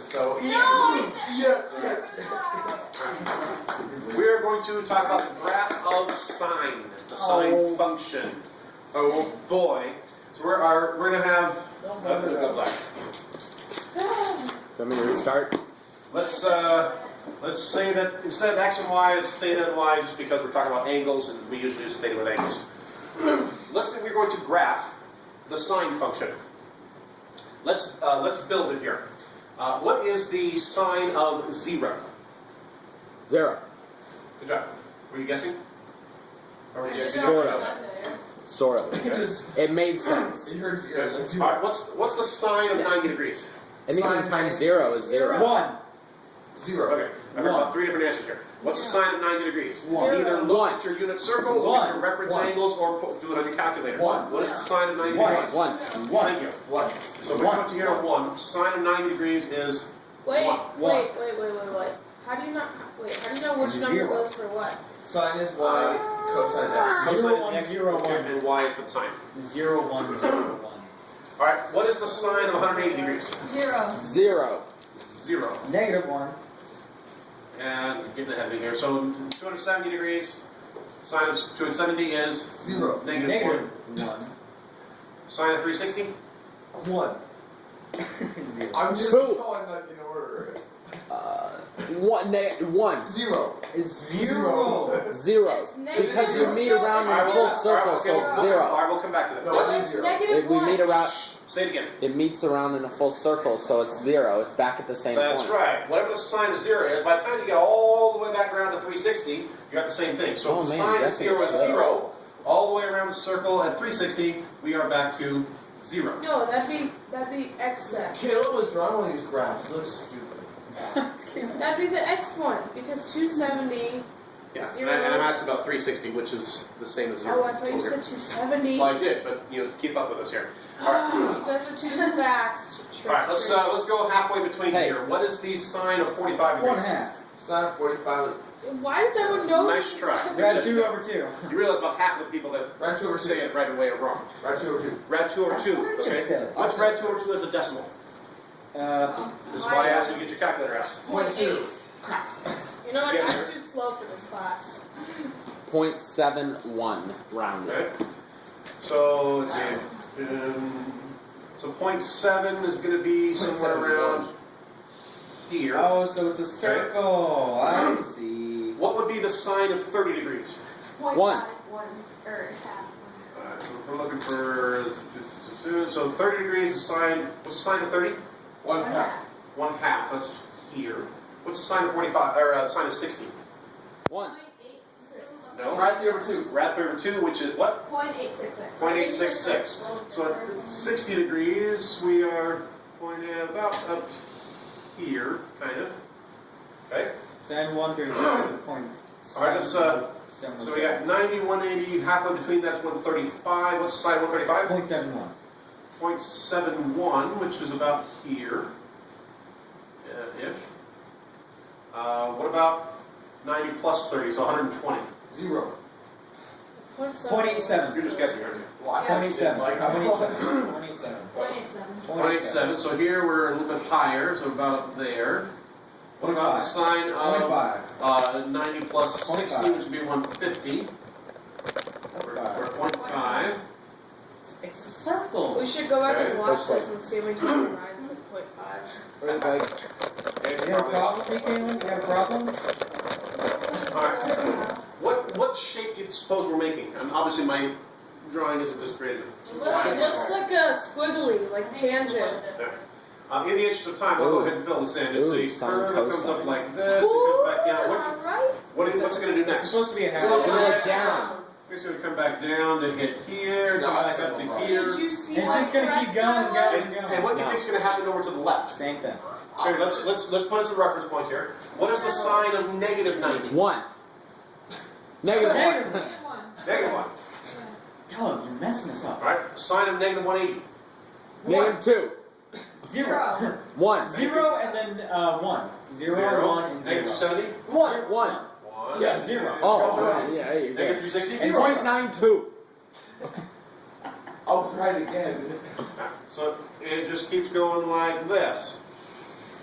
so easy. No! Yes. We're going to talk about the graph of sine, the sine function. Oh boy! So we're going to have. Go black. Want me to restart? Let's say that instead of x and y, it's theta and y, just because we're talking about angles, and we usually use theta with angles. Let's say we're going to graph the sine function. Let's build it here. What is the sine of 0? 0. Good job. Were you guessing? Or were you Sort of. Sort of. It made sense. You heard zero. That's All right. What's the sine of 90 degrees? Anything times 0 is 0. 1. zero. Okay. I've heard about 3 different answers here. What's the sine of 90 degrees? One. Either look at your unit circle, look at your One. reference One. angles, or do it on your calculator. One. What is the sine of 90 One. degrees? 1. Thank you. 1. So we're going to here 1. Sine of 90 degrees is Wait, 1. wait. How do you know which number Zero. goes for what? Sine is y, cosine x. Cosine 0, is 1, x, 0, 1. and y is for the sine. 0, 1, 0, 1. All right. What is the sine of 180 degrees? 0. 0. 0. Negative 1. And getting ahead of me here. So 270 degrees. Sine of 270 is Zero. negative 1. 1. Sine of 360? 1. 0. I'm just Two. going like in order. 1. 0. It's 0. 0. It's negative Because you zero. meet around in a full circle, so it's 0. All right, we'll come back to that. No, No, it is it's 0. negative If we 1. meet around, Say it again. it meets around in a full circle, so it's 0. It's back at the same That's point. right. Whatever the sine of 0 is, by the time you get all the way back around to 360, you got the same thing. So Oh, if the man, sine of that's 0 is good. 0, all the way around the circle at 360, we are back to 0. No, that'd be x then. Caleb was drawing one of these graphs. It looks stupid. That'd be the x one because 270. Yeah, Zero. and I'm asking about 360, which is the same as 0. Oh, I thought you said 270. Well, I did, but keep up with us here. All right. You guys are too fast. All right, let's go halfway between Hey. here. What is the sine of 45 degrees? 1/2. Sine of 45. Why does everyone know? Nice this? try. Rad 2 over 2. You realize about half of the people that Rad 2 over say 2. it right away are wrong. Rad 2 over 2. Rad 2 over That's 2. what I just Okay. said. What's rad 2 over 2 as a decimal? This is why I asked you to get your calculator out. 0.2. You know what? Yeah. I'm too slow for this class. 0.71 rounded. Okay. So let's see. So 0.7 is going to be somewhere 0.71. around here. Oh, so it's a circle. I see. What would be the sine of 30 degrees? 1. 1 or half. Alright, so if we're looking for, so 30 degrees is sine, what's the sine of 30? 1/2. 1/2, so that's here. What's the sine of 45, or sine of 60? 1. No? Rad 3 over 2. Rad 3 over 2, which is what? 0.866. 0.866. So at 60 degrees, we are pointing about up here, kind of. Okay? Sine 1 through 0 point. Alright, let's, so we got 90, 180, halfway between that's 135. What's the sine of 135? 0.71. 0.71, which is about here, ish. What about 90 plus 30, so 120? 0. 0.87. You're just guessing, aren't you? Well, I 0.87. like 0.87. 0.87, so here we're a little bit higher, so about up there. What about the sine of 90 plus 60, which would be 150? We're at 0.5. It's a circle. We should go back Okay. and watch this and see how many times Ryan said 0.5. Okay, it's You got a probably- problem, Caitlin? You got a problem? Alright. What shape do you suppose we're making? Obviously my drawing isn't as great as a Look, it looks like a squiggly, like tangent. In the interest of time, I'll go ahead and fill this in. It's Ooh, a sine, curve that comes up cosine. like this, it comes back down. Alright. What's it going to do It's next? supposed to be a half. It's going to look down. It's going to come back down to hit here, come back up to here. Did you see It's what just gonna keep correct going that and going was? and going. And what do you think is going to happen over to the left? Same thing. Okay, let's put in some reference points here. What is the sine of negative 90? 1. Negative 1. Negative 1. Doug, you're messing us up. All right, sine of negative 180. Negative 2. 0. 1. 0 and then 1. 0, 1, and 0. Negative 270. 1. 1. 1. Yeah, 0. Oh, yeah, there you go. Negative 360. And 0.92. I'll try it again. So it just keeps going like this.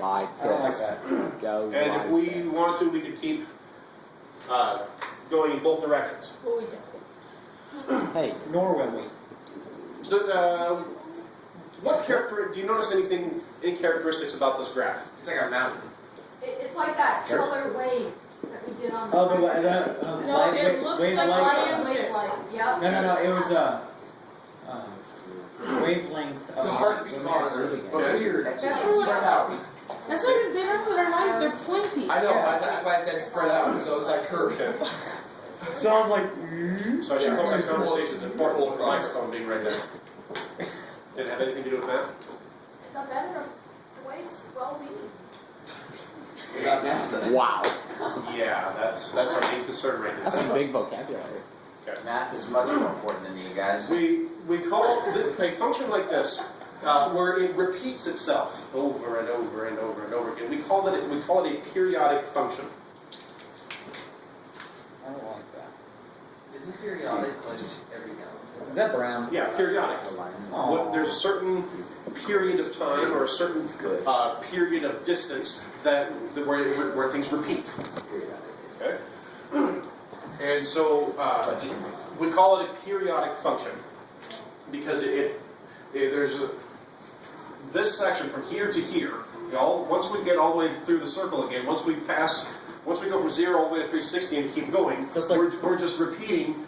Like I don't like this. that. Goes And like if we this. wanted to, we could keep going in both directions. Well, we don't. Hey, Nor will we. What character? Do you notice anything, any characteristics about this graph? It's like a mountain. It's like that color wave that we did on the. Oh, the No, light, it looks wave like light. Wave light, yep. No, it was wavelength. It's a heartbeat monitor, but weird. That's Spread what- out. That's what they don't put our light. They're pointy. I know, Yeah. that's why I said spread out, so it's like curved. Okay. Sounds like. So I should Yeah, hope that it's conversation is cool. important with the Cool. microphone being right there. Did it have anything to do with math? It got better the way it's well-being. Is that math? wow. Yeah, that's our main concern right now. That's a big vocabulary. Math is much more important than you guys. We call a function like this where it repeats itself over and over and over and over again. We call it a periodic function. I don't like that. Isn't periodic like every now Is that brown? Yeah, periodic. Aw. There's a certain period of time or a certain good. period of distance where things repeat. Okay. And so we call it a periodic function because this section from here to here. Once we get all the way through the circle again, once we go from 0 all the way to 360 and keep going, So it's like- we're just repeating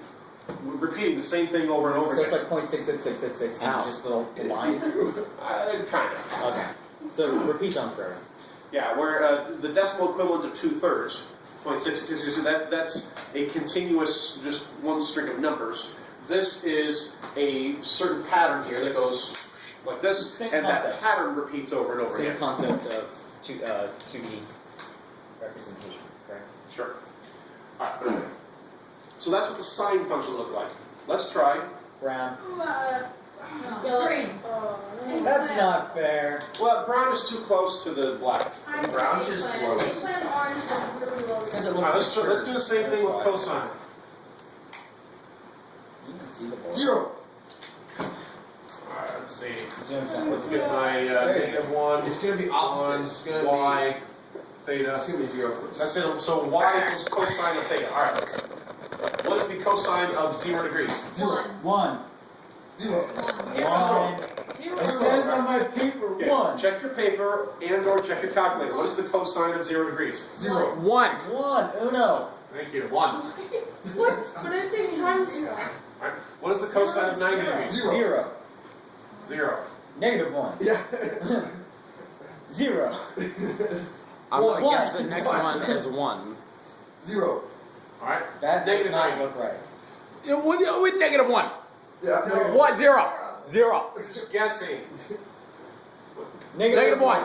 the same thing over and over So it's again. like 0.66666 Ow. and just the line. Kind of. Okay. So repeat on forever. Yeah, where the decimal equivalent of 2/3, 0.666, that's a continuous, just one string of numbers. This is a certain pattern here that goes like this, Same and concept. that pattern repeats over and over Same again. concept of 2D representation, correct? Sure. Alright. So that's what the sine function looked like. Let's try. Brown. Yellow. Green. That's not fair. Well, brown is too close to the black. Brown's just gross. Eggplant orange is really well. Because it Alright, looks let's do the same thing with cosine. You can see the board. 0. Alright, let's see. Zoom's not Let's get my -1, It's gonna be opposite. It's gonna y, be. theta. It's gonna be 0 first. That's it. So y equals cosine of theta. All right. What is the cosine of 0 degrees? 0. One. 0. One. It Zero. says on my paper, Okay. one. Check your paper and/or check your calculator. What is the cosine of 0 degrees? 0. One. One. Uno. Thank you. 1. What? But I think times. All right. What is the cosine of 90 degrees? Zero. Zero. 0. Negative one. Yeah. Zero. I'm gonna One. guess the next one is one. 0. All right. That does Negative not 90. look right. With negative one. Yeah. No. What? Zero. Zero. Just guessing. Negative one.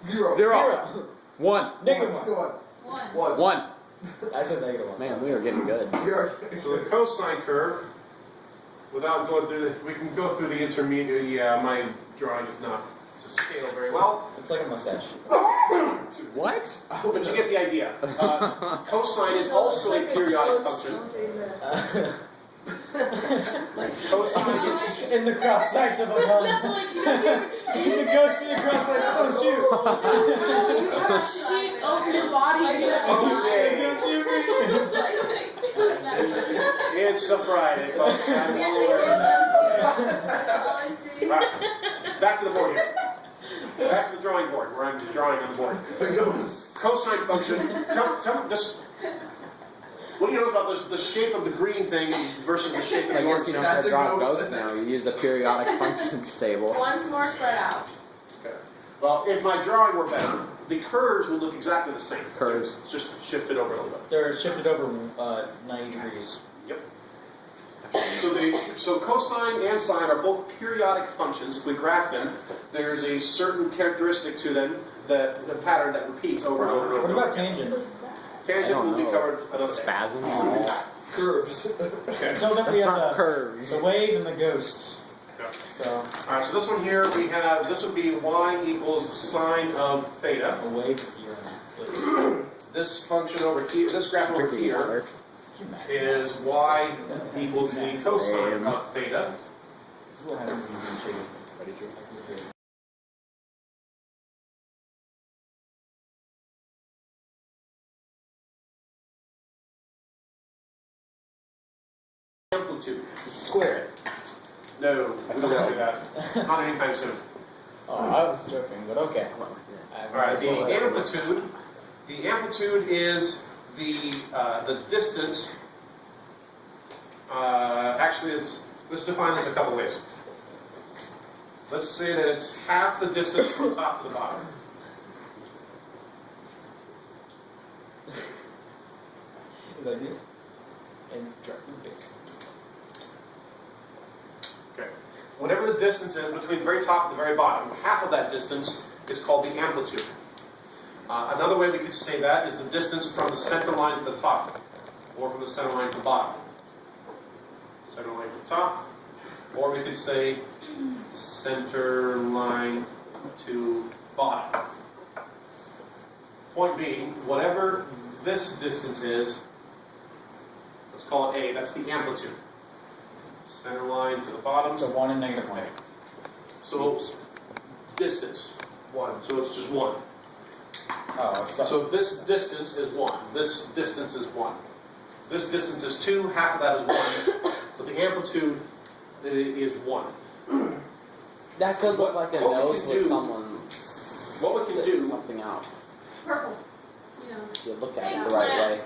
0. Zero. One. Negative one. Go on. One. 1. One. I said negative one. Man, we are getting good. So the cosine curve, without going through we can go through the intermediate. Yeah, my drawing is not to scale very well, It's like a mustache. What? but you get the idea. Cosine is also a periodic function. Cosine is In the cross sects of a gun. He's a ghost in the cross sects, don't you? You have a sheet over your body. okay. It's a Friday, folks. I'm well aware. Alright, back to the board here. Back to the drawing board, where I'm drawing on the board. Cosine function. Tell me, just what do you know about the shape of the green thing versus the shape of I the guess orange? you don't have to draw ghosts now. You use a periodic functions table. One's more spread out. Okay. Well, if my drawing were better, the curves would look exactly the same. Curves. It's just shifted over a little bit. They're shifted over 90 degrees. Yep. So cosine and sine are both periodic functions. If we graph them, there's a certain characteristic to them that the pattern that repeats over and over and over. What about tangent? Tangent will be covered another day. Spasm. Curves. Okay. Until then we That's have not the curves. wave and the ghost. Okay. So All right. So this one here we have. This would be y equals the sine of theta. a wave if you're in it. This function over here, this graph over Drinking here, water. is y equals the cosine of theta. This is what happens when you do shading. amplitude. Square it. No, we don't want to do that. Not anytime soon. Oh, I was joking, but okay. All right, the amplitude is the distance. Actually, let's define this a couple ways. Let's say that it's half the distance from the top to the bottom. Is that you? And drop your base. Okay. Whatever the distance is between the very top and the very bottom, half of that distance is called the amplitude. Another way we could say that is the distance from the center line to the top, or from the center line to the bottom. Center line to the top, or we could say center line to bottom. Point being, whatever this distance is, let's call it A, that's the amplitude. Center line to the bottom. So 1 and negative 1. So, distance. 1. So it's just 1. Oh, So this distance is 1. This distance is 1. This distance is 2. Half of that is 1. So the amplitude is 1. That could look like a What we nose can with do- someone's what we can do- something out. Purple. You know. If you look at it the right way.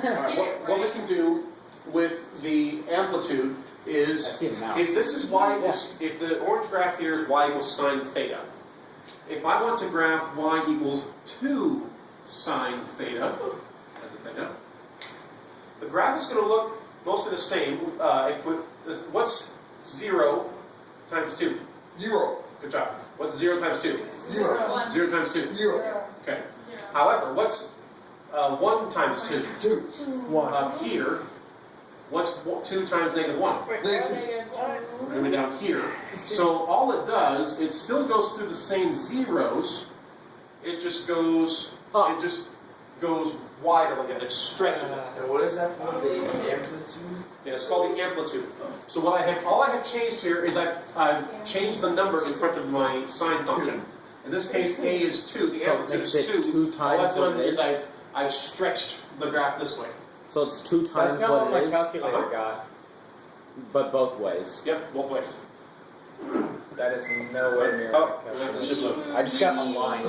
Alright, what we can do with the amplitude I is, see it now. if this is y equals, if the orange graph here is y equals sine theta, if I want to graph y equals 2 sine theta, as a theta, the graph is going to look mostly the same. What's 0 times 2? 0. Good job. What's 0 times 2? 0. 0 times 2. 0. Okay. However, what's 1 times 2? 2. 1. Up here, what's 2 times negative 1? Negative We're going to be down here. So all it does, it still goes through the same zeros. It just goes, Up. it just goes wider again. It stretches it. And what is that called? The amplitude? Yeah, it's called the amplitude. So what all I have changed here is I've changed the number in front of my sine function. In this case, a is 2. The So it amplitude makes is it 2. two All times I've done what it is is? I've stretched the graph this way. So it's 2 times That's not what what it my is, calculator got. but both ways. Yep, both ways. That is nowhere near Oh, my yeah, calculator. it should look. I just got a line.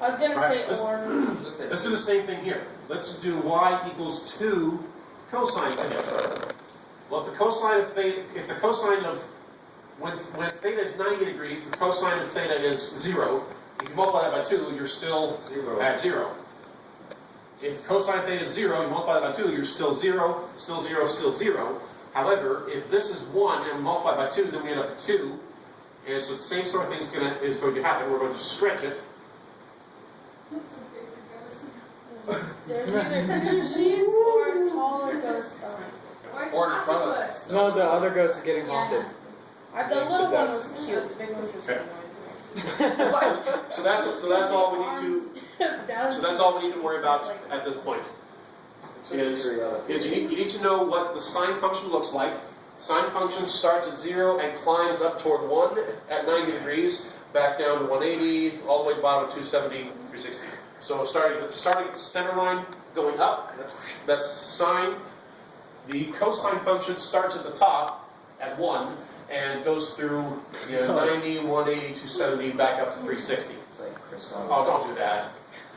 I was gonna Alright, say let's- orange. Let's do the same thing here. Let's do y equals 2 cosine theta. Well, if the cosine of theta, when theta is 90 degrees, the cosine of theta is 0. If you multiply that by 2, you're still 0. at 0. If cosine of theta is 0, you multiply that by 2, you're still 0, still 0, still 0. However, if this is 1 and multiplied by 2, then we end up at 2. And so the same sort of thing is going to happen. We're going to stretch it. That's a bigger ghost. There's either 2 sheets or a taller ghost behind. Or in front of octopus. No, the other ghost is getting haunted. The little one was cute. The big one was just Okay. annoying. So that's all we need to. Down So that's all we need to worry about at this point. Is you need to know what the sine function looks like. Sine function starts at 0 and climbs up toward 1 at 90 degrees, back down to 180, all the way to the bottom of 270, 360. So starting at the center line, going up, that's sine. The cosine function starts at the top at 1 and goes through 90, 180, 270, back up to 360. It's like Chris Oh, don't do that.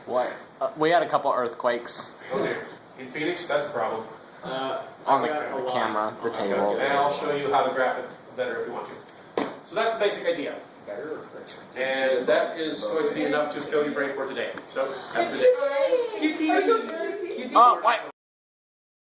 What? We had a couple earthquakes Okay. In Phoenix, that's a problem. on the got a line. camera, the Okay, table. and I'll show you how to graph it better if you want to. So that's the basic idea. Better or better? And that is going to be enough to fill your brain for today. So, have a good day. Oh, wait.